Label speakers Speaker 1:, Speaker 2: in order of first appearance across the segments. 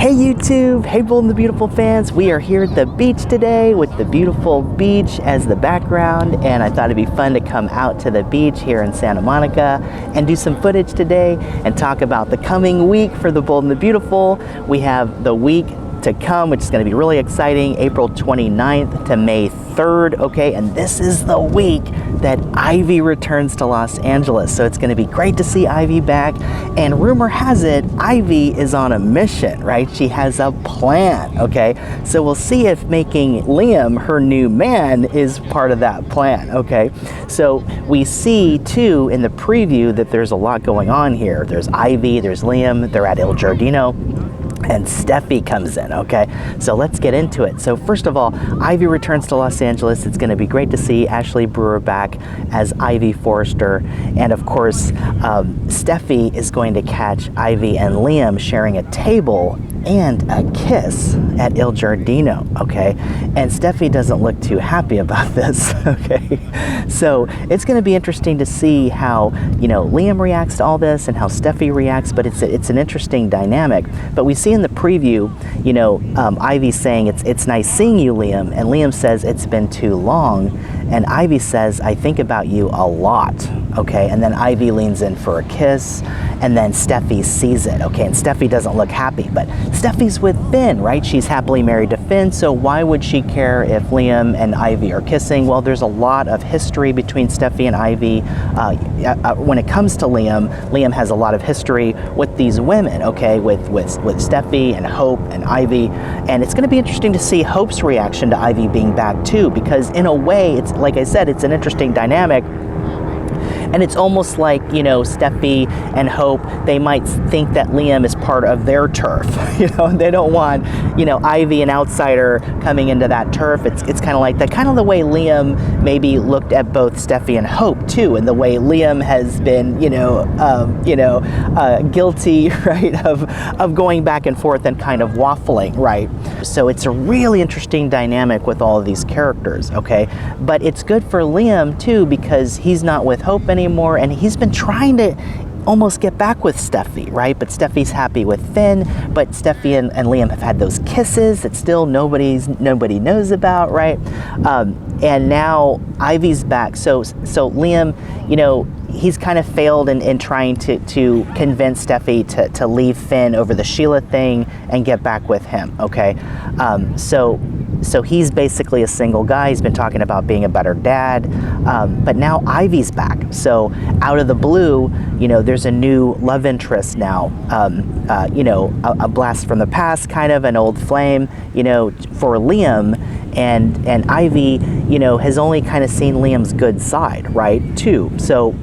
Speaker 1: Hey YouTube, hey Bold and the Beautiful fans, we are here at the beach today with the beautiful beach as the background, and I thought it'd be fun to come out to the beach here in Santa Monica and do some footage today and talk about the coming week for the Bold and the Beautiful. We have the week to come, which is going to be really exciting, April 29th to May 3rd, okay? And this is the week that Ivy returns to Los Angeles. So it's going to be great to see Ivy back. And rumor has it, Ivy is on a mission, right? She has a plan, okay? So we'll see if making Liam her new man is part of that plan, okay? So we see too in the preview that there's a lot going on here. There's Ivy, there's Liam, they're at Il Giardino, and Steffy comes in, okay? So let's get into it. So first of all, Ivy returns to Los Angeles. It's gonna be great to see Ashley Brewer back as Ivy Forrester. And of course, Steffy is going to catch Ivy and Liam sharing a table and a kiss at Il Giardino, okay? And Steffy doesn't look too happy about this, okay? So it's gonna be interesting to see how, you know, Liam reacts to all this and how Steffy reacts, but it's an interesting dynamic. But we see in the preview, you know, Ivy saying, it's nice seeing you, Liam, and Liam says, it's been too long, and Ivy says, I think about you a lot, okay? And then Ivy leans in for a kiss, and then Steffy sees it, okay? And Steffy doesn't look happy, but Steffi's with Finn, right? She's happily married to Finn, so why would she care if Liam and Ivy are kissing? Well, there's a lot of history between Steffy and Ivy. When it comes to Liam, Liam has a lot of history with these women, okay? With Steffy and Hope and Ivy, and it's gonna be interesting to see Hope's reaction to Ivy being back too, because in a way, it's like I said, it's an interesting dynamic. And it's almost like, you know, Steffy and Hope, they might think that Liam is part of their turf. You know, they don't want, you know, Ivy, an outsider, coming into that turf. It's kind of like that, kind of the way Liam maybe looked at both Steffy and Hope too, and the way Liam has been, guilty, right, of going back and forth and kind of waffling, right? So it's a really interesting dynamic with all of these characters, okay? But it's good for Liam too, because he's not with Hope anymore, and he's been trying to almost get back with Steffy, right? But Steffi's happy with Finn, but Steffy and Liam have had those kisses that still nobody knows about, right? And now Ivy's back, so Liam, you know, he's kind of failed in trying to convince Steffy to leave Finn over the Sheila thing and get back with him, okay? So he's basically a single guy. He's been talking about being a better dad, but now Ivy's back. So out of the blue, you know, there's a new love interest now, you know, a blast from the past, kind of an old flame, you know, for Liam, and Ivy, you know, has only kind of seen Liam's good side, right, too. So,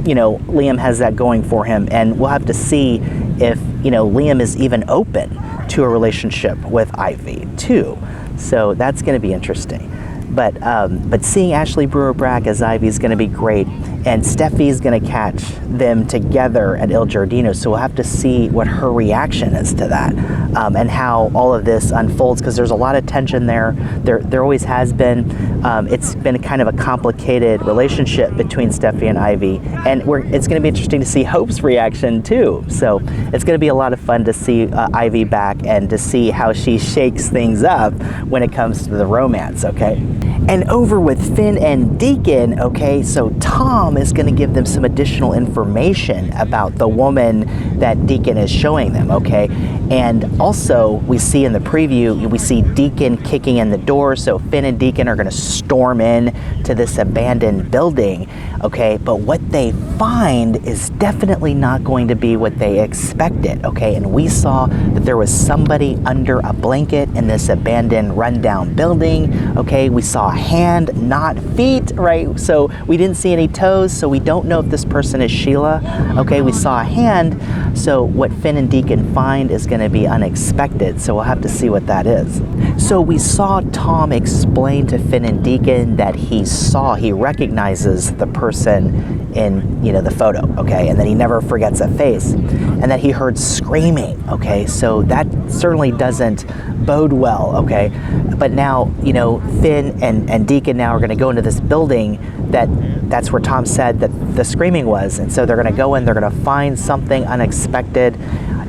Speaker 1: you know, Liam has that going for him, and we'll have to see if, you know, Liam is even open to a relationship with Ivy, too. So that's going to be interesting. But seeing Ashley Brewer back as Ivy is going to be great, and Steffi's going to catch them together at Il Giardino, so we'll have to see what her reaction is to that, and how all of this unfolds, because there's a lot of tension there. There always has been. It's been kind of a complicated relationship between Steffy and Ivy, and it's going to be interesting to see Hope's reaction too. So it's going to be a lot of fun to see Ivy back and to see how she shakes things up when it comes to the romance, okay? And over with Finn and Deacon, okay, so Tom is going to give them some additional information about the woman that Deacon is showing them, okay? And also, we see in the preview, we see Deacon kicking in the door, so Finn and Deacon are going to storm in to this abandoned building, okay? But what they find is definitely not going to be what they expected, okay? And we saw that there was somebody under a blanket in this abandoned, rundown building, okay? We saw a hand, not feet, right? So we didn't see any toes, so we don't know if this person is Sheila, okay? We saw a hand, so what Finn and Deacon find is going to be unexpected, so we'll have to see what that is. So we saw Tom explain to Finn and Deacon that he recognizes the person in, you know, the photo, okay, and that he never forgets a face, and that he heard screaming, okay, so that certainly doesn't bode well, okay? But now, you know, Finn and Deacon now are going to go into this building that's where Tom said that the screaming was, and so they're going to go in, they're going to find something unexpected.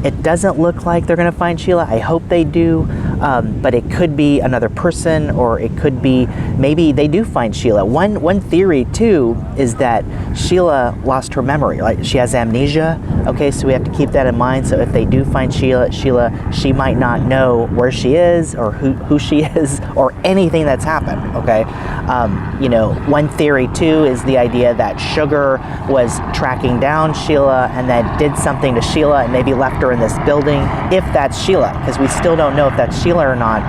Speaker 1: It doesn't look like they're going to find Sheila. I hope they do, but it could be another person, or it could be maybe they do find Sheila. One theory too is that Sheila lost her memory. Like, she has amnesia. Okay, so we have to keep that in mind. So if they do find Sheila, she might not know where she is, or who she is, or anything that's happened. Okay, you know, one theory too is the idea that Sugar was tracking down Sheila and then did something to Sheila and maybe left her in this building, if that's Sheila, because we still don't know if that's Sheila or not.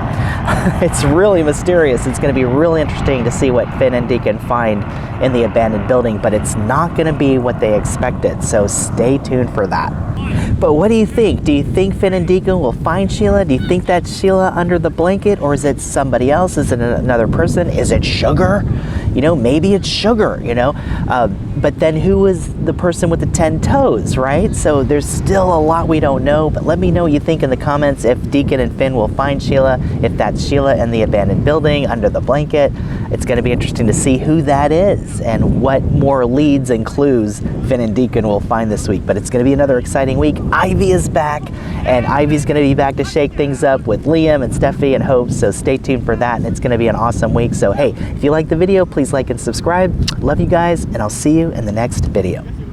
Speaker 1: It's really mysterious. It's going to be really interesting to see what Finn and Deacon find in the abandoned building, but it's not going to be what they expected, so stay tuned for that. But what do you think? Do you think Finn and Deacon will find Sheila? Do you think that's Sheila under the blanket, or is it somebody else? Is it another person? Is it Sugar? You know, maybe it's Sugar, you know? But then who is the person with the 10 toes, right? So there's still a lot we don't know, but let me know what you think in the comments if Deacon and Finn will find Sheila, if that's Sheila in the abandoned building under the blanket. It's going to be interesting to see who that is and what more leads and clues Finn and Deacon will find this week. But it's going to be another exciting week. Ivy is back, and Ivy's going to be back to shake things up with Liam and Steffy and Hope, so stay tuned for that, and it's going to be an awesome week. So hey, if you like the video, please like and subscribe. Love you guys, and I'll see you in the next video.